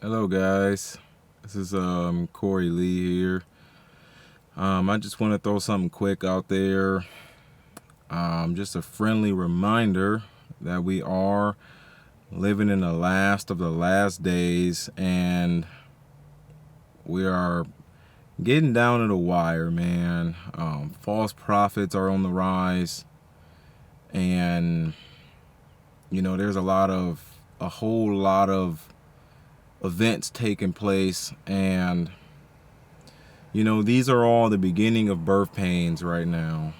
Hello guys, this is Corey Lee here. I just want to throw something quick out there. Just a friendly reminder that we are living in the last of the last days, and we are getting down to the wire, man. False prophets are on the rise, and there's a whole lot of events taking place, and these are all the beginning of birth pains right now.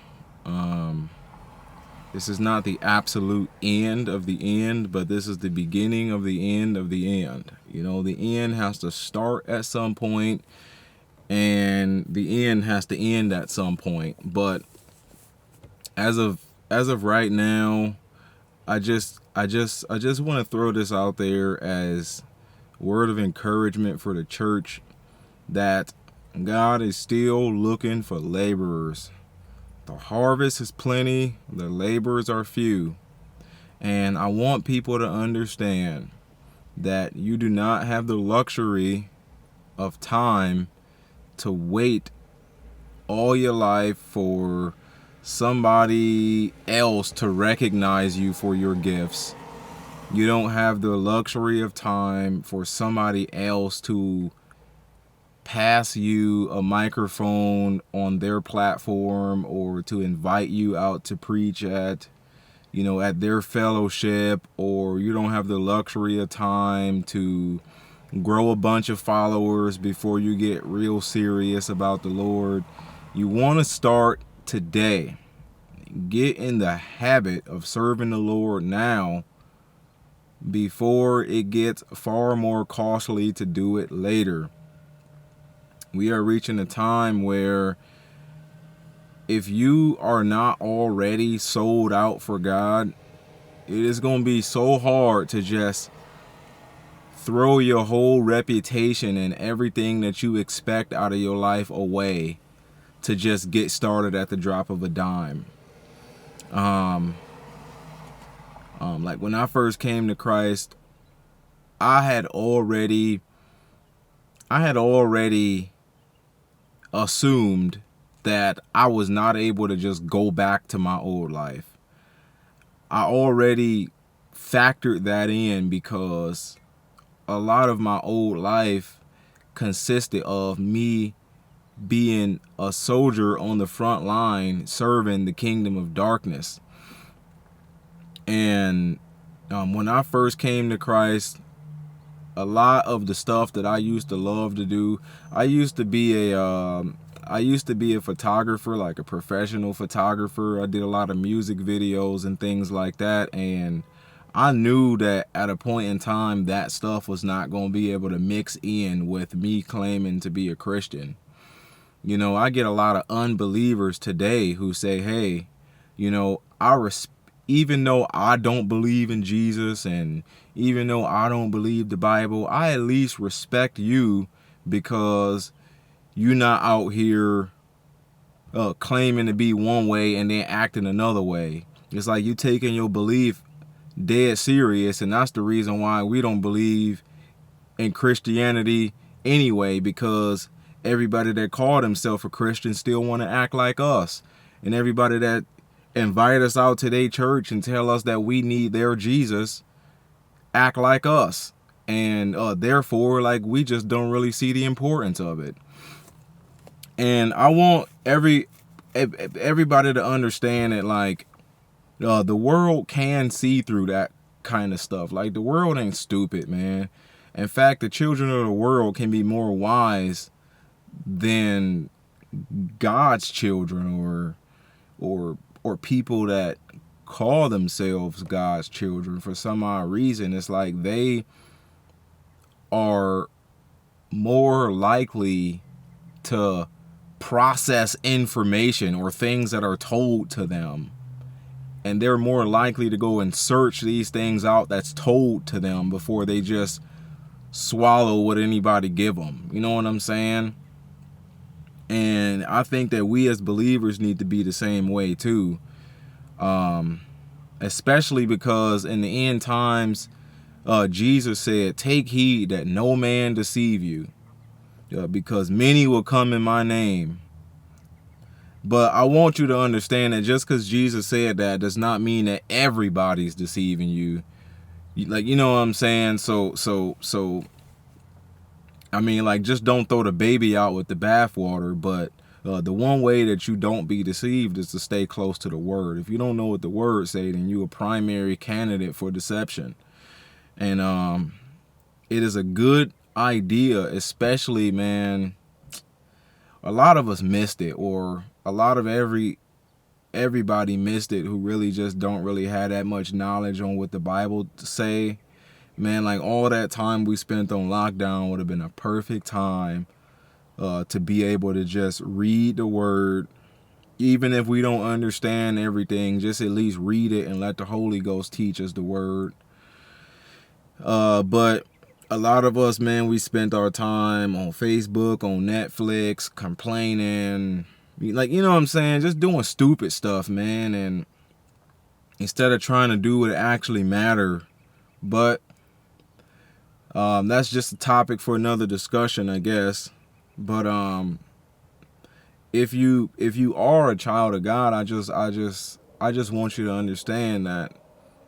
This is not the absolute end of the end, but this is the beginning of the end of the end. The end has to start at some point, and the end has to end at some point. But as of right now, I just want to throw this out there as word of encouragement for the church that God is still looking for laborers. The harvest is plenty, the laborers are few. And I want people to understand that you do not have the luxury of time to wait all your life for somebody else to recognize you for your gifts. You don't have the luxury of time for somebody else to pass you a microphone on their platform or to invite you out to preach at their fellowship, or you don't have the luxury of time to grow a bunch of followers before you get real serious about the Lord. You want to start today. Get in the habit of serving the Lord now before it gets far more costly to do it later. We are reaching a time where if you are not already sold out for God, it is going to be so hard to just throw your whole reputation and everything that you expect out of your life away to just get started at the drop of a dime. Like when I first came to Christ, I had already assumed that I was not able to just go back to my old life. I already factored that in because a lot of my old life consisted of me being a soldier on the front line serving the kingdom of darkness. And when I first came to Christ, a lot of the stuff that I used to love to do, I used to be a photographer, like a professional photographer. I did a lot of music videos and things like that, and I knew that at a point in time that stuff was not going to be able to mix in with me claiming to be a Christian. I get a lot of unbelievers today who say, hey, even though I don't believe in Jesus and even though I don't believe the Bible, I at least respect you because you're not out here claiming to be one way and then acting another way. It's like you taking your belief dead serious, and that's the reason why we don't believe in Christianity anyway, because everybody that called himself a Christian still want to act like us, and everybody that invite us out to their church and tell us that we need their Jesus act like us, and therefore like we just don't really see the importance of it. And I want everybody to understand that like the world can see through that kind of stuff. Like the world ain't stupid, man. In fact, the children of the world can be more wise than God's children or people that call themselves God's children for some odd reason. It's like they are more likely to process information or things that are told to them, and they're more likely to go and search these things out that's told to them before they just swallow what anybody give them. You know what I'm saying? And I think that we as believers need to be the same way too, especially because in the end times Jesus said, take heed that no man deceive you, because many will come in my name. But I want you to understand that just because Jesus said that does not mean that everybody's deceiving you. Like, you know what I'm saying? So I mean, like, just don't throw the baby out with the bathwater. But the one way that you don't be deceived is to stay close to the word. If you don't know what the word say, then you're a primary candidate for deception. And it is a good idea, especially, man, a lot of us missed it, or a lot of everybody missed it who really just don't really have that much knowledge on what the Bible say. Man, like, all that time we spent on lockdown would have been a perfect time to be able to just read the word. Even if we don't understand everything, just at least read it and let the Holy Ghost teach us the word. But a lot of us, man, we spent our time on Facebook, on Netflix, complaining, like, you know what I'm saying, just doing stupid stuff, man, and instead of trying to do what actually matter. But that's just a topic for another discussion, I guess. But if you are a child of God, I just want you to understand that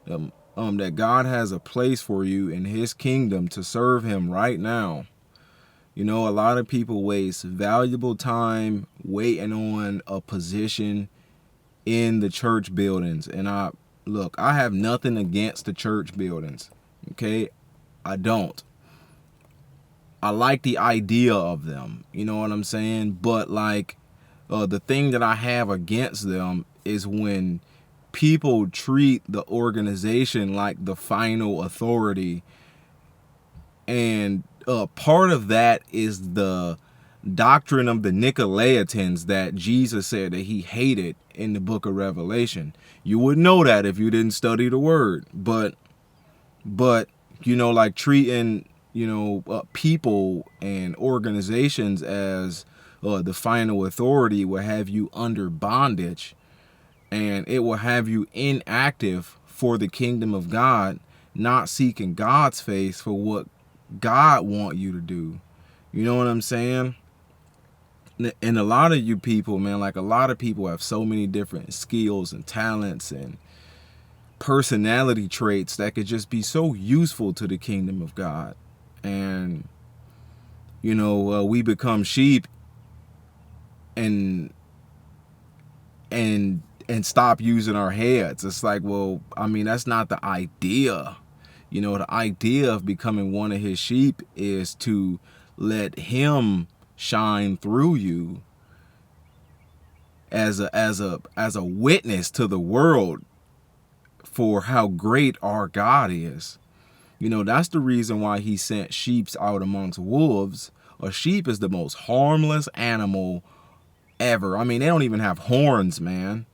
that God has a place for you in his kingdom to serve him right now. You know, a lot of people waste valuable time waiting on a position in the church buildings. And I have nothing against the church buildings. Okay? I don't. I like the idea of them. You know what I'm saying? But like, the thing that I have against them is when people treat the organization like the final authority. And part of that is the doctrine of the Nicolaitans that Jesus said that he hated in the book of Revelation. You would know that if you didn't study the word. But you know, like, treating, you know, people and organizations as the final authority will have you under bondage, and it will have you inactive for the kingdom of God, not seeking God's face for what God want you to do. You know what I'm saying? And a lot of you people, man, like, a lot of people have so many different skills and talents and personality traits that could just be so useful to the kingdom of God. And, you know, we become sheep and stop using our heads. It's like, well, I mean, that's not the idea. You know, the idea of becoming one of his sheep is to let him shine through you as a witness to the world for how great our God is. You know, that's the reason why he sent sheep out amongst wolves. A sheep is the most harmless animal ever. I mean, they don't even have horns, man.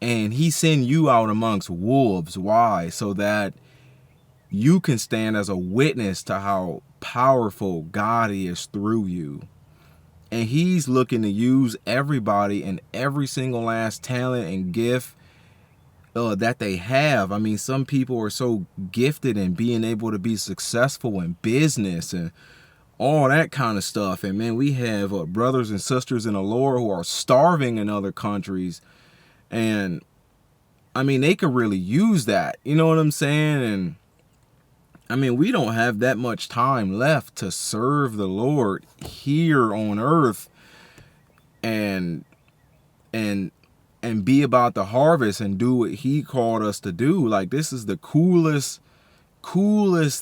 And he sent you out amongst wolves. Why? So that you can stand as a witness to how powerful God is through you. And he's looking to use everybody and every single last talent and gift that they have. I mean, some people are so gifted in being able to be successful in business and all that kind of stuff. And man, we have brothers and sisters in the Lord who are starving in other countries. And I mean, they could really use that. You know what I'm saying? And I mean, we don't have that much time left to serve the Lord here on earth and be about the harvest and do what he called us to do. Like, this is the coolest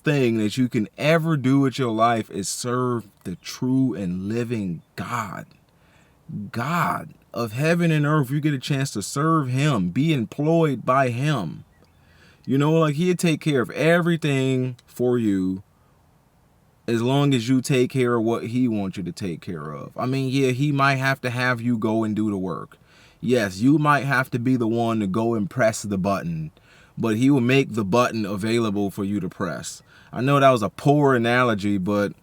thing that you can ever do with your life, is serve the true and living God of heaven and earth. You get a chance to serve him, be employed by him. You know, like, he'll take care of everything for you as long as you take care of what he wants you to take care of. I mean, yeah, he might have to have you go and do the work. Yes, you might have to be the one to go and press the button, but he will make the button available for you to press. I know that was a poor analogy, but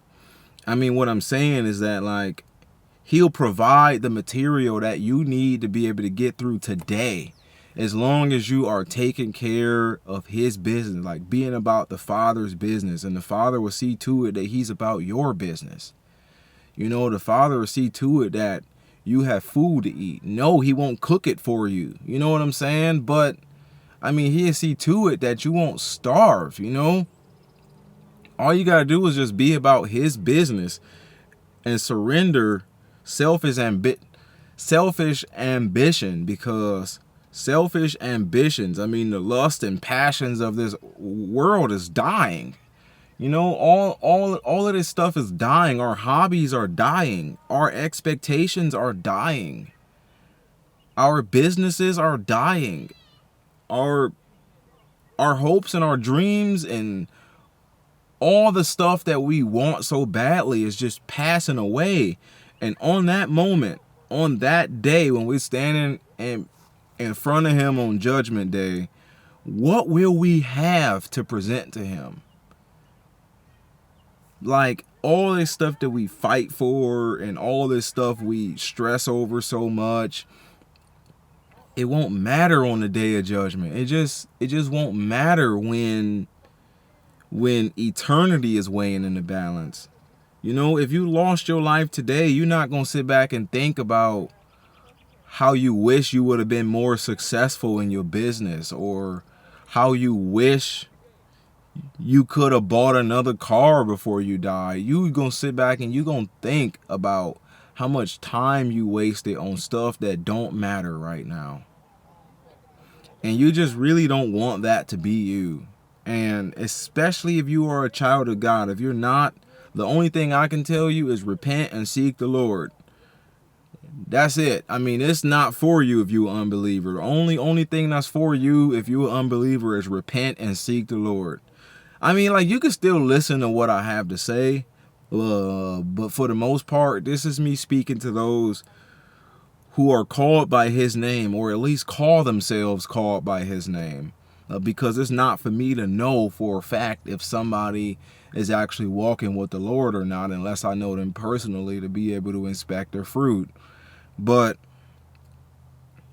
I mean, what I'm saying is that, like, he'll provide the material that you need to be able to get through today. As long as you are taking care of his business, like being about the Father's business, and the Father will see to it that he's about your business. You know, the Father will see to it that you have food to eat. No, he won't cook it for you. You know what I'm saying? But, I mean, he'll see to it that you won't starve, you know? All you got to do is just be about his business and surrender selfish ambition, because selfish ambitions, I mean, the lust and passions of this world is dying. You know, all of this stuff is dying. Our hobbies are dying. Our expectations are dying. Our businesses are dying. Our hopes and our dreams and all the stuff that we want so badly is just passing away. And on that moment, on that day when we're standing in front of him on Judgment Day, what will we have to present to him? Like, all this stuff that we fight for and all this stuff we stress over so much, it won't matter on the day of judgment. It just won't matter when eternity is weighing in the balance. You know, if you lost your life today, you're not going to sit back and think about how you wish you would have been more successful in your business, or how you wish you could have bought another car before you die. You going to sit back and you going to think about how much time you wasted on stuff that don't matter right now. And you just really don't want that to be you. And especially if you are a child of God, if you're not, the only thing I can tell you is repent and seek the Lord. That's it. I mean, it's not for you if you're an unbeliever. The only thing that's for you if you're an unbeliever is repent and seek the Lord. I mean, like, you can still listen to what I have to say, but for the most part, this is me speaking to those who are called by his name, or at least call themselves called by his name. Because it's not for me to know for a fact if somebody is actually walking with the Lord or not, unless I know them personally to be able to inspect their fruit. But,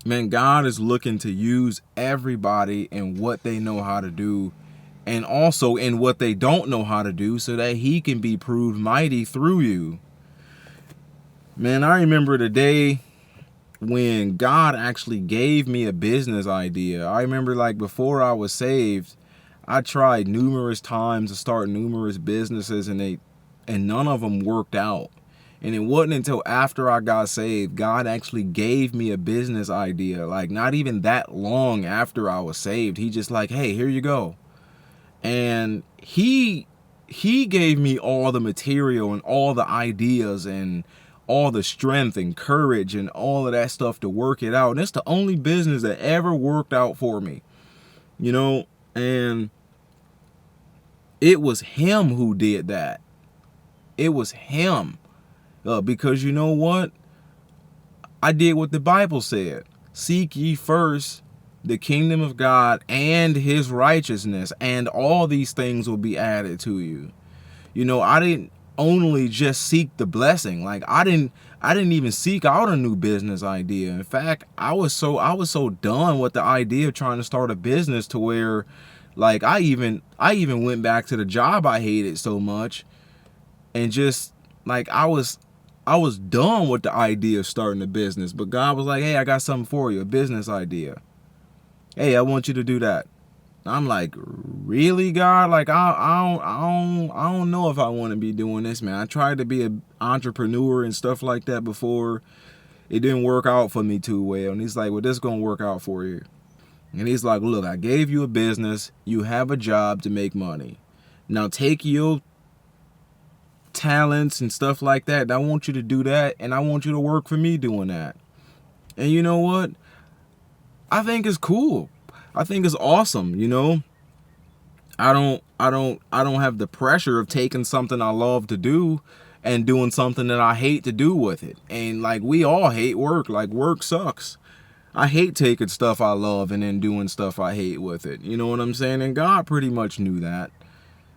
man, God is looking to use everybody in what they know how to do, and also in what they don't know how to do, so that he can be proved mighty through you. Man, I remember the day when God actually gave me a business idea. I remember, like, before I was saved, I tried numerous times to start numerous businesses, and none of them worked out. And it wasn't until after I got saved, God actually gave me a business idea. Like, not even that long after I was saved. He just like, hey, here you go. And he gave me all the material and all the ideas and all the strength and courage and all of that stuff to work it out. And it's the only business that ever worked out for me, you know. And it was him who did that. It was him. Because you know what? I did what the Bible said. Seek ye first the kingdom of God and his righteousness, and all these things will be added to you. You know, I didn't only just seek the blessing. Like, I didn't even seek out a new business idea. In fact, I was so done with the idea of trying to start a business to where, like, I even went back to the job I hated so much, and just like I was done with the idea of starting a business. But God was like, hey, I got something for you, a business idea. Hey, I want you to do that. I'm like, really, God? Like, I don't know if I want to be doing this, man. I tried to be an entrepreneur and stuff like that before. It didn't work out for me too well. And he's like, well, this is going to work out for you. And he's like, look, I gave you a business. You have a job to make money. Now take your talents and stuff like that. I want you to do that, and I want you to work for me doing that. And you know what? I think it's cool. I think it's awesome, you know. I don't have the pressure of taking something I love to do and doing something that I hate to do with it. And like, we all hate work. Like, work sucks. I hate taking stuff I love and then doing stuff I hate with it. You know what I'm saying? And God pretty much knew that.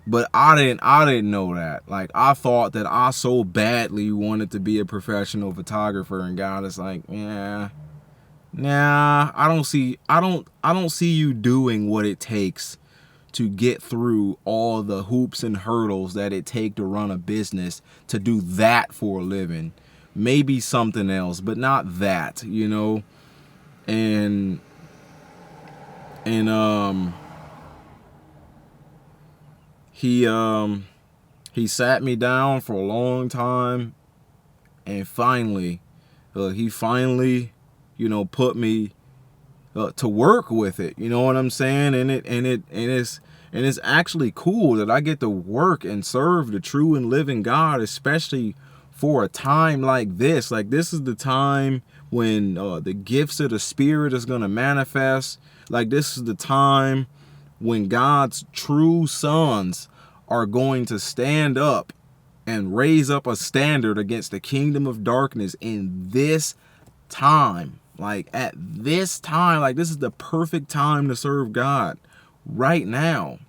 But I didn't know that. Like, I thought that I so badly wanted to be a professional photographer, and God is like, yeah, Nah, I don't see you doing what it takes to get through all the hoops and hurdles that it take to run a business, to do that for a living. Maybe something else, but not that, you know. And and he sat me down for a long time, and finally he finally, you know, put me to work with it. You know what I'm saying? And it's actually cool that I get to work and serve the true and living God, especially for a time like this. Like, this is the time when the gifts of the Spirit is going to manifest. Like, this is the time when God's true sons are going to stand up and raise up a standard against the kingdom of darkness in this time. Like, at this time, like, this is the perfect time to serve God right now.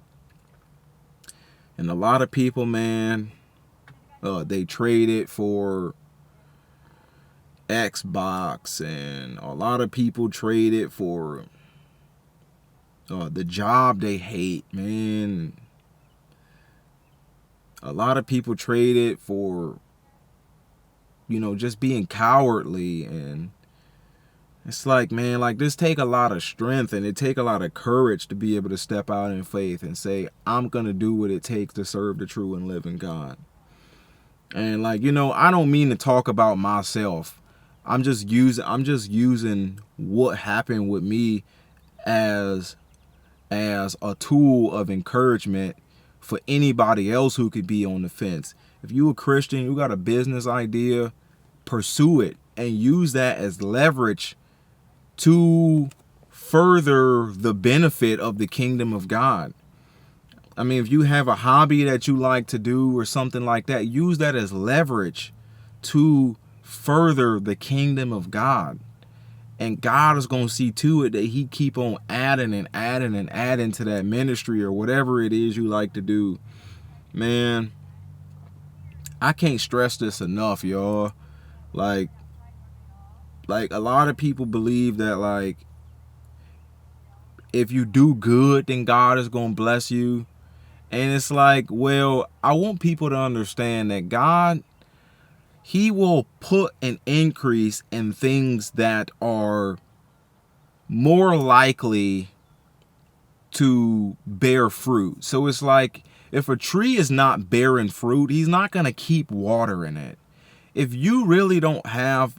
And a lot of people, man, they trade it for Xbox, and a lot of people trade it for the job they hate, man. A lot of people trade it for, you know, just being cowardly. And it's like, man, like, this take a lot of strength, and it take a lot of courage to be able to step out in faith and say, I'm going to do what it takes to serve the true and living God. And, like, you know, I don't mean to talk about myself. I'm just using what happened with me as a tool of encouragement for anybody else who could be on the fence. If you a Christian, you got a business idea, pursue it and use that as leverage to further the benefit of the kingdom of God. I mean, if you have a hobby that you like to do or something like that, use that as leverage to further the kingdom of God. And God is going to see to it that he keep on adding and adding and adding to that ministry or whatever it is you like to do. Man, I can't stress this enough, y'all. Like a lot of people believe that, like, if you do good, then God is going to bless you. And it's like, well, I want people to understand that God, he will put an increase in things that are more likely to bear fruit. So it's like, if a tree is not bearing fruit, he's not going to keep watering it. If you really don't have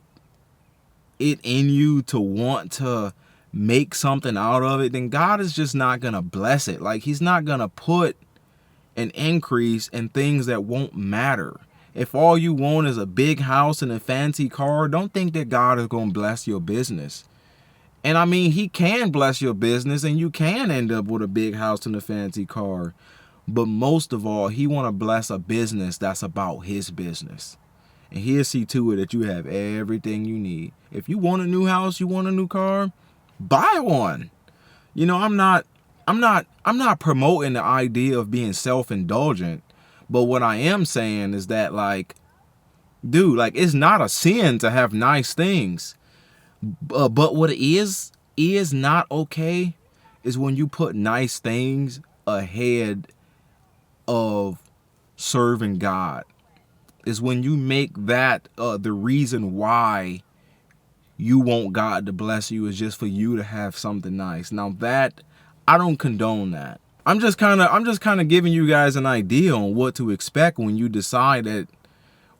it in you to want to make something out of it, then God is just not going to bless it. Like, he's not going to put an increase in things that won't matter. If all you want is a big house and a fancy car, don't think that God is going to bless your business. And I mean, he can bless your business and you can end up with a big house and a fancy car. But most of all, he want to bless a business that's about his business. And he'll see to it that you have everything you need. If you want a new house, you want a new car, buy one. You know, I'm not promoting the idea of being self-indulgent. But what I am saying is that, like, dude, like, it's not a sin to have nice things. But what is not okay is when you put nice things ahead of serving God. Is when you make that the reason why you want God to bless you is just for you to have something nice. Now, that, I don't condone that. I'm just kind of giving you guys an idea on what to expect when you decide that,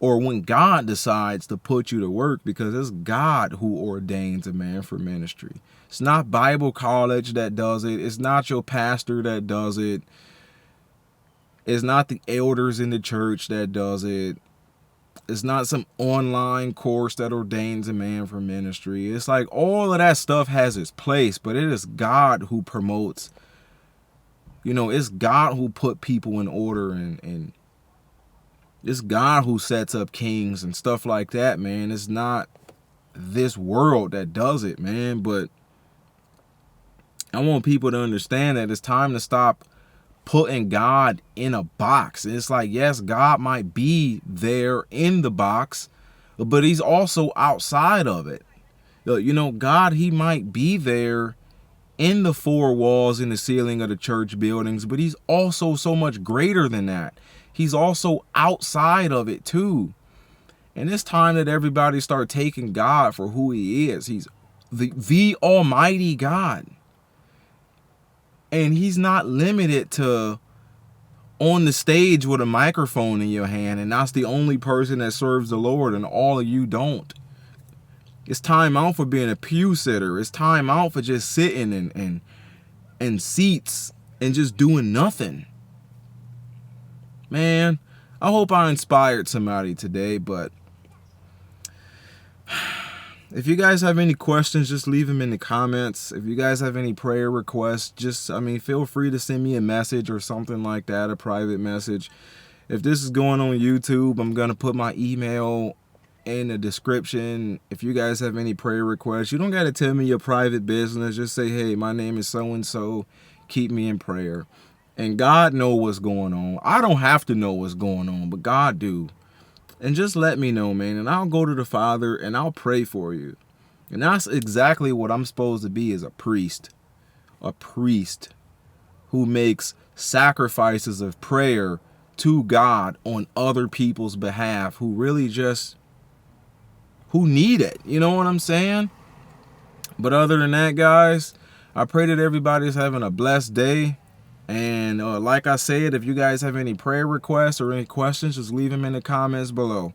or when God decides to put you to work, because it's God who ordains a man for ministry. It's not Bible college that does it. It's not your pastor that does it. It's not the elders in the church that does it. It's not some online course that ordains a man for ministry. It's like, all of that stuff has its place, but it is God who promotes. You know, it's God who put people in order, and it's God who sets up kings and stuff like that, man. It's not this world that does it, man. But I want people to understand that it's time to stop putting God in a box. It's like, yes, God might be there in the box, but he's also outside of it. You know, God, he might be there in the four walls in the ceiling of the church buildings, but he's also so much greater than that. He's also outside of it too. And it's time that everybody start taking God for who he is. He's the Almighty God. And he's not limited to on the stage with a microphone in your hand, and that's the only person that serves the Lord, and all of you don't. It's time out for being a pew sitter. It's time out for just sitting in seats and just doing nothing. Man, I hope I inspired somebody today, but if you guys have any questions, just leave them in the comments. If you guys have any prayer requests, feel free to send me a message or something like that, a private message. If this is going on YouTube, I'm going to put my email in the description. If you guys have any prayer requests, you don't got to tell me your private business. Just say, hey, my name is so-and-so. Keep me in prayer. And God know what's going on. I don't have to know what's going on, but God do. And just let me know, man. And I'll go to the Father and I'll pray for you. And that's exactly what I'm supposed to be as a priest. A priest who makes sacrifices of prayer to God on other people's behalf, who really who need it. You know what I'm saying? But other than that, guys, I pray that everybody's having a blessed day. And like I said, if you guys have any prayer requests or any questions, just leave them in the comments below.